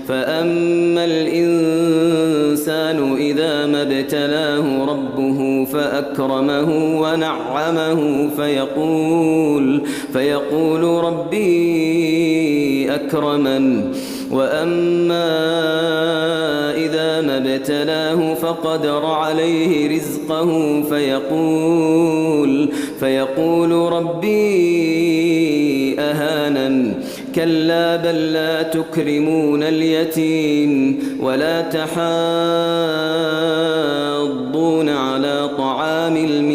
فأما الإنسان إذا ما ابتلاه ربه فأكرمه ونعمه فيقول ربي أكرمن وأما إذا ما ابتلاه فقدر عليه رزقه فيقول ربي أهانن كلا بل لا تكرمون اليتيم ولا تحاضون على طعام المسكين